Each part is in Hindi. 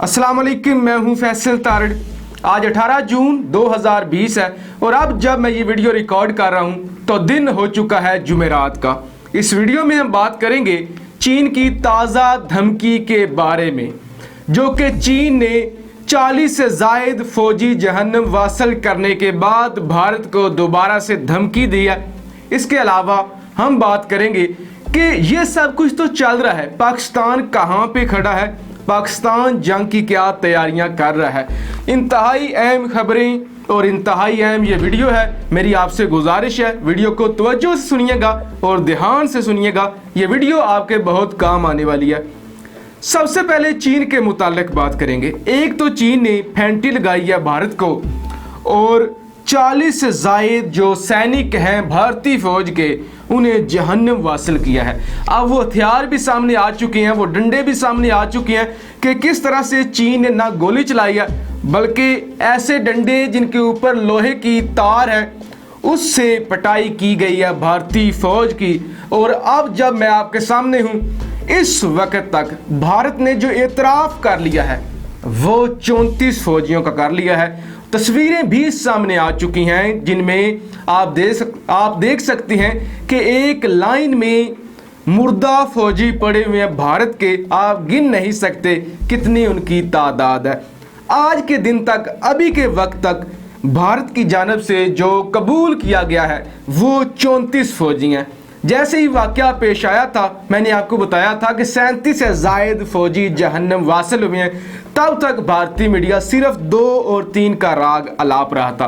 अस्सलाम वालेकुम, मैं हूं फैसल तारड़। आज 18 जून 2020 है और अब जब मैं ये वीडियो रिकॉर्ड कर रहा हूं तो दिन हो चुका है जुमेरात का। इस वीडियो में हम बात करेंगे चीन की ताज़ा धमकी के बारे में, जो कि चीन ने 40 से ज़ायद फौजी जहन्नम वासल करने के बाद भारत को दोबारा से धमकी दी है। इसके अलावा हम बात करेंगे कि ये सब कुछ तो चल रहा है, पाकिस्तान कहाँ पे खड़ा है, पाकिस्तान जंग की क्या तैयारियां कर रहा है। इंतहाई अहम खबरें और इंतहाई अहम ये वीडियो है। मेरी आपसे गुजारिश है, वीडियो को तवज्जो से सुनिएगा और ध्यान से सुनिएगा, ये वीडियो आपके बहुत काम आने वाली है। सबसे पहले चीन के मुतालिक बात करेंगे। एक तो चीन ने फेंटी लगाई है भारत को और 40 से ज़ायद जो सैनिक हैं भारतीय फौज के, उन्हें जहन्नम वासिल किया है। अब वो हथियार भी सामने आ चुके हैं, वो डंडे भी सामने आ चुके हैं कि किस तरह से चीन ने ना गोली चलाई है, बल्कि ऐसे डंडे जिनके ऊपर लोहे की तार है उससे पिटाई की गई है भारतीय फौज की। और अब जब मैं आपके सामने हूँ, इस वक्त तक भारत ने जो एतराफ़ कर लिया है वो 34 फौजियों का कर लिया है। तस्वीरें भी सामने आ चुकी हैं जिनमें आप देख सकते हैं कि एक लाइन में मुर्दा फौजी पड़े हुए हैं भारत के। आप गिन नहीं सकते कितनी उनकी तादाद है। आज के दिन तक, अभी के वक्त तक भारत की जानब से जो कबूल किया गया है वो 34 फौजी हैं। जैसे ही वाक़या पेश आया था, मैंने आपको बताया था कि 37 से ज़ायद फौजी जहन्नम वासिल हुए हैं। तब तक भारतीय मीडिया सिर्फ 2 और 3 का राग अलाप रहा था।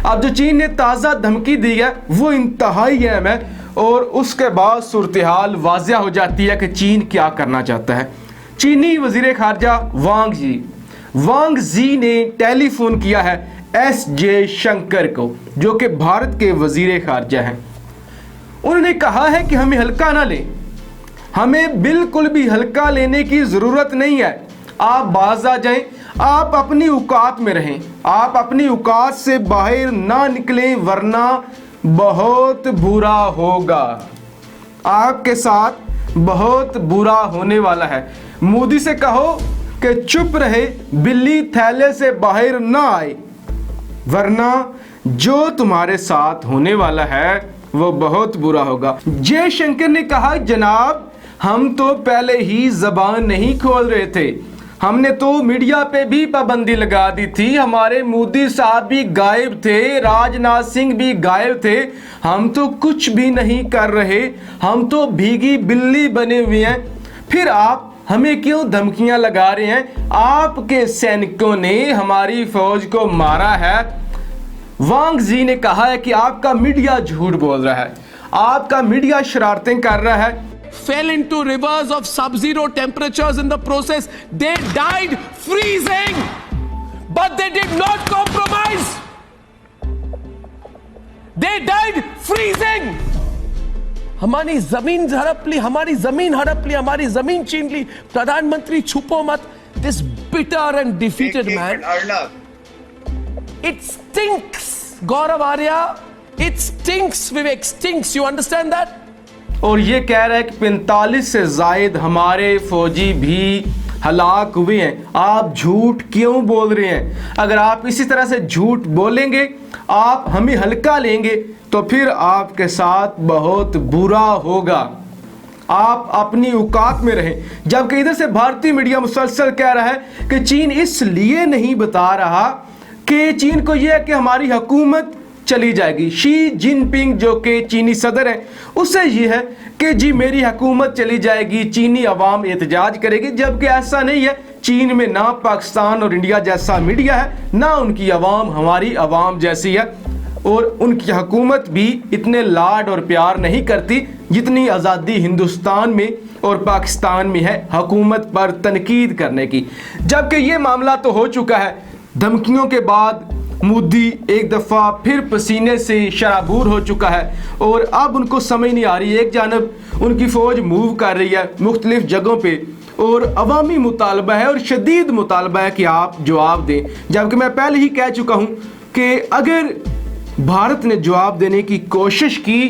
अब जो चीन ने ताज़ा धमकी दी है वो इंतहाई अहम है और उसके बाद सूरत हाल वाज़िया हो जाती है कि चीन क्या करना चाहता है। चीनी वज़ीर ख़ारजा वांग जी ने टेलीफोन किया है एस जयशंकर को, जो कि भारत के वज़ीर ख़ारजा हैं। उन्होंने कहा है कि हमें हल्का ना लें, हमें बिल्कुल भी हल्का लेने की ज़रूरत नहीं है। आप बाज आ जाएं, आप अपनी औकात में रहें, आप अपनी औकात से बाहर ना निकलें, वरना बहुत बुरा होगा, आपके साथ बहुत बुरा होने वाला है। मोदी से कहो कि चुप रहे, बिल्ली थैले से बाहर ना आए, वरना जो तुम्हारे साथ होने वाला है वो बहुत बुरा होगा। जयशंकर ने कहा, जनाब हम तो पहले ही जबान नहीं खोल रहे थे, हमने तो मीडिया पे भी पाबंदी लगा दी थी, हमारे मोदी साहब भी गायब थे, राजनाथ सिंह भी गायब थे, हम तो कुछ भी नहीं कर रहे, हम तो भीगी बिल्ली बने हुए हैं, फिर आप हमें क्यों धमकियां लगा रहे हैं? आपके सैनिकों ने हमारी फौज को मारा है। वांग जी ने कहा है कि आपका मीडिया झूठ बोल रहा है, आपका मीडिया शरारतें कर रहा है। Fell into rivers of sub-zero temperatures in the process. They died freezing, but they did not compromise. They died freezing. हमारी जमीन हड़प ली, हमारी जमीन हड़प ली, हमारी जमीन छीन ली। प्रधानमंत्री छुपो मत। This bitter and defeated man. It stinks, Gaurav Arya. It stinks, Vivek. Stinks. You understand that? और ये कह रहा है कि 45 से ज़ायद हमारे फौजी भी हलाक हुए हैं। आप झूठ क्यों बोल रहे हैं? अगर आप इसी तरह से झूठ बोलेंगे, आप हमें हल्का लेंगे, तो फिर आपके साथ बहुत बुरा होगा। आप अपनी औकात में रहें। जबकि इधर से भारतीय मीडिया मुसलसल कह रहा है कि चीन इसलिए नहीं बता रहा कि चीन को यह है कि हमारी हुकूमत चली जाएगी। शी जिनपिंग जो कि चीनी सदर हैं, उससे ये है कि जी मेरी हुकूमत चली जाएगी, चीनी अवाम एहतजाज करेगी। जबकि ऐसा नहीं है। चीन में ना पाकिस्तान और इंडिया जैसा मीडिया है, ना उनकी अवाम हमारी अवाम जैसी है, और उनकी हुकूमत भी इतने लाड और प्यार नहीं करती जितनी आज़ादी हिंदुस्तान में और पाकिस्तान में है हुकूमत पर तनकीद करने की। जबकि ये मामला तो हो चुका है। धमकियों के बाद मोदी एक दफ़ा फिर पसीने से शराबूर हो चुका है और अब उनको समझ नहीं आ रही। एक जानब उनकी फ़ौज मूव कर रही है मुख्तलिफ जगहों पे और अवामी मुतालबा है और शदीद मुतालबा है कि आप जवाब दें। जबकि मैं पहले ही कह चुका हूँ कि अगर भारत ने जवाब देने की कोशिश की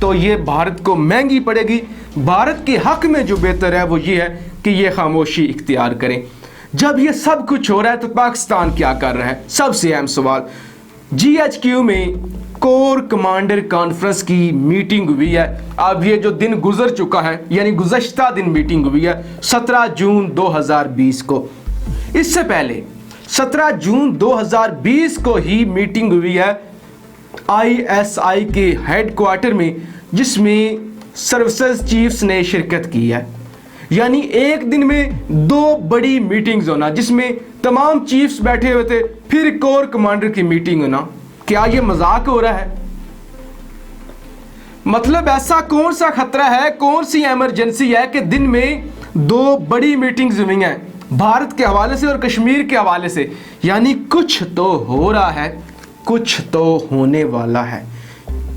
तो ये भारत को महंगी पड़ेगी। भारत के हक में जो बेहतर है वो ये है कि ये खामोशी इख्तियार करें। जब ये सब कुछ हो रहा है तो पाकिस्तान क्या कर रहा है? सबसे अहम सवाल। GHQ में कोर कमांडर कॉन्फ्रेंस की मीटिंग हुई है। अब ये जो दिन गुजर चुका है, यानी गुज़श्ता दिन मीटिंग हुई है 17 जून 2020 को। इससे पहले 17 जून 2020 को ही मीटिंग हुई है ISI के हेडक्वार्टर में, जिसमें सर्विसेज चीफ्स ने शिरकत की है। यानी एक दिन में 2 बड़ी मीटिंग्स होना, जिसमें तमाम चीफ्स बैठे हुए थे, फिर कोर कमांडर की मीटिंग होना। क्या ये मजाक हो रहा है? मतलब ऐसा कौन सा खतरा है, कौन सी इमरजेंसी है कि दिन में 2 बड़ी मीटिंग्स हुई हैं भारत के हवाले से और कश्मीर के हवाले से? यानी कुछ तो हो रहा है, कुछ तो होने वाला है।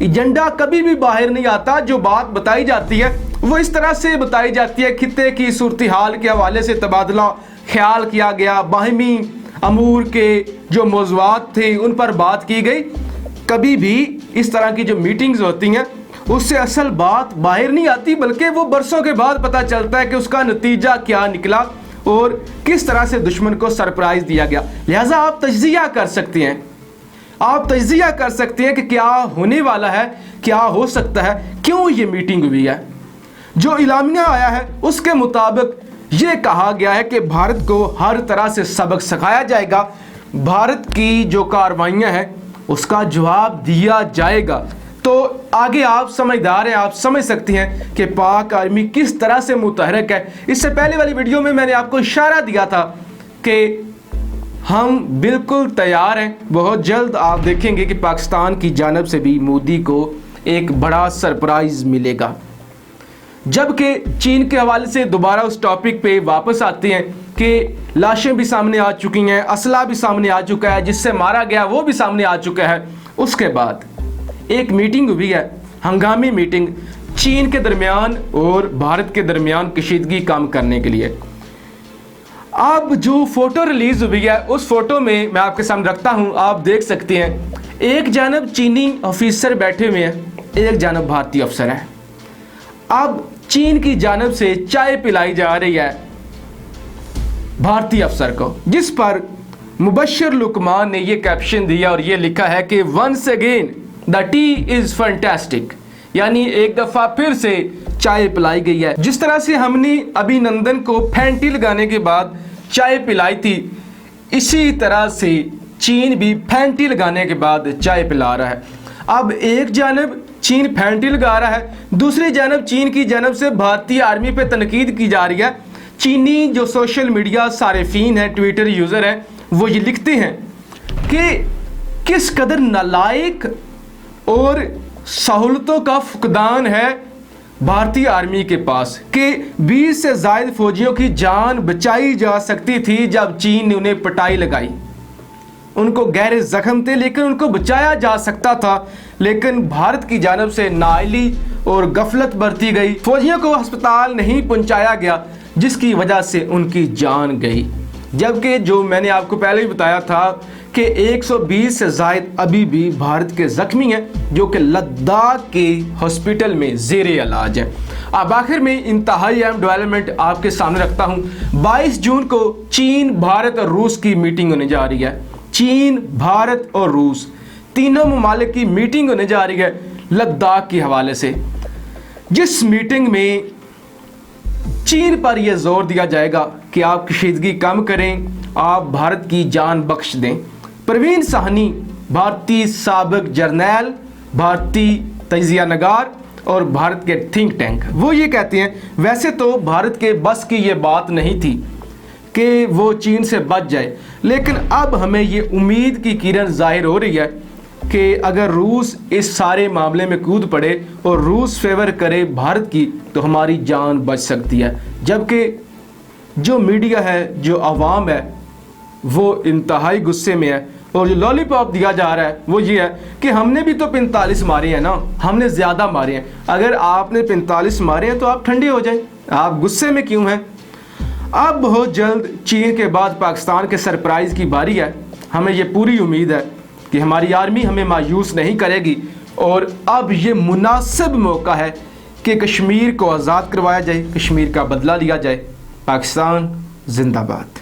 एजेंडा कभी भी बाहर नहीं आता। जो बात बताई जाती है वो इस तरह से बताई जाती है, खित्ते की सूरत हाल के हवाले से तबादला ख्याल किया गया, बाहमी अमूर के जो मौज़ूआत थे उन पर बात की गई। कभी भी इस तरह की जो मीटिंग्स होती हैं उससे असल बात बाहर नहीं आती, बल्कि वो बरसों के बाद पता चलता है कि उसका नतीजा क्या निकला और किस तरह से दुश्मन को सरप्राइज दिया गया। लिहाजा आप तज्जिया कर सकते हैं, आप तज्जिया कर सकते हैं कि क्या होने वाला है, क्या हो सकता है, क्यों ये मीटिंग हुई है। जो इलामिया आया है उसके मुताबिक ये कहा गया है कि भारत को हर तरह से सबक सिखाया जाएगा, भारत की जो कार्रवाइयाँ हैं उसका जवाब दिया जाएगा। तो आगे आप समझदार हैं, आप समझ सकते हैं कि पाक आर्मी किस तरह से मुतहरक है। इससे पहले वाली वीडियो में मैंने आपको इशारा दिया था कि हम बिल्कुल तैयार हैं। बहुत जल्द आप देखेंगे कि पाकिस्तान की जानिब से भी मोदी को एक बड़ा सरप्राइज़ मिलेगा। जबकि चीन के हवाले से दोबारा उस टॉपिक पे वापस आते हैं कि लाशें भी सामने आ चुकी हैं, असला भी सामने आ चुका है, जिससे मारा गया वो भी सामने आ चुका है। उसके बाद एक मीटिंग हुई है, हंगामी मीटिंग, चीन के दरमियान और भारत के दरमियान कशीदगी कम करने के लिए। अब जो फोटो रिलीज हुई है उस फोटो में मैं आपके सामने रखता हूं, आप देख सकते हैं एक जानब चीनी ऑफिसर बैठे हुए हैं, एक जानब भारतीय अफसर है। अब चीन की जानब से चाय पिलाई जा रही है भारतीय अफसर को, जिस पर मुबश्शिर लुकमान ने ये कैप्शन दिया और ये लिखा है कि once again the tea is fantastic, यानी एक दफा फिर से चाय पिलाई गई है। जिस तरह से हमने अभिनंदन को फैंटी लगाने के बाद चाय पिलाई थी, इसी तरह से चीन भी फैंटी लगाने के बाद चाय पिला रहा है। अब एक जानब चीन फैंटी लगा रहा है, दूसरी जानब चीन की जानब से भारतीय आर्मी पे तनकीद की जा रही है। चीनी जो सोशल मीडिया सारिफीन हैं, ट्विटर यूज़र हैं, वो ये लिखते हैं कि किस कदर नालायक और सहूलतों का फुकदान है भारतीय आर्मी के पास, कि 20 से ज़ायद फौजियों की जान बचाई जा सकती थी जब चीन ने उन्हें पटाई लगाई। उनको गहरे जख्म थे लेकिन उनको बचाया जा सकता था, लेकिन भारत की जानब से नाअहली और गफलत बरती गई। फौजियों को अस्पताल नहीं पहुंचाया गया, जिसकी वजह से उनकी जान गई। जबकि जो मैंने आपको पहले ही बताया था कि 120 से ज़ायद अभी भी भारत के ज़ख्मी हैं, जो कि लद्दाख के हॉस्पिटल में ज़ेरे इलाज हैं। अब आखिर में इंतहाई अहम डेवलपमेंट आपके सामने रखता हूँ। 22 जून को चीन, भारत और रूस की मीटिंग होने जा रही है। चीन, भारत और रूस तीनों ममालिक की मीटिंग होने जा रही है लद्दाख के हवाले से, जिस मीटिंग में चीन पर यह जोर दिया जाएगा कि आप कशीदगी कम करें, आप भारत की जान बख्श दें। परवीन साहनी, भारतीय साबिक जर्नैल, भारतीय तजिया नगार और भारत के थिंक टैंक, वो ये कहते हैं वैसे तो भारत के बस की ये बात नहीं थी कि वो चीन से बच जाए, लेकिन अब हमें ये उम्मीद की किरण जाहिर हो रही है कि अगर रूस इस सारे मामले में कूद पड़े और रूस फेवर करे भारत की, तो हमारी जान बच सकती है। जबकि जो मीडिया है, जो आवाम है, वो इंतहाई गुस्से में है और जो लॉलीपॉप दिया जा रहा है वो ये है कि हमने भी तो 45 मारे हैं ना, हमने ज़्यादा मारे हैं। अगर आपने 45 मारे हैं तो आप ठंडे हो जाएं, आप गुस्से में क्यों हैं। अब बहुत जल्द चीन के बाद पाकिस्तान के सरप्राइज़ की बारी है। हमें ये पूरी उम्मीद है कि हमारी आर्मी हमें मायूस नहीं करेगी और अब ये मुनासिब मौका है कि कश्मीर को आज़ाद करवाया जाए, कश्मीर का बदला लिया जाए। पाकिस्तान जिंदाबाद।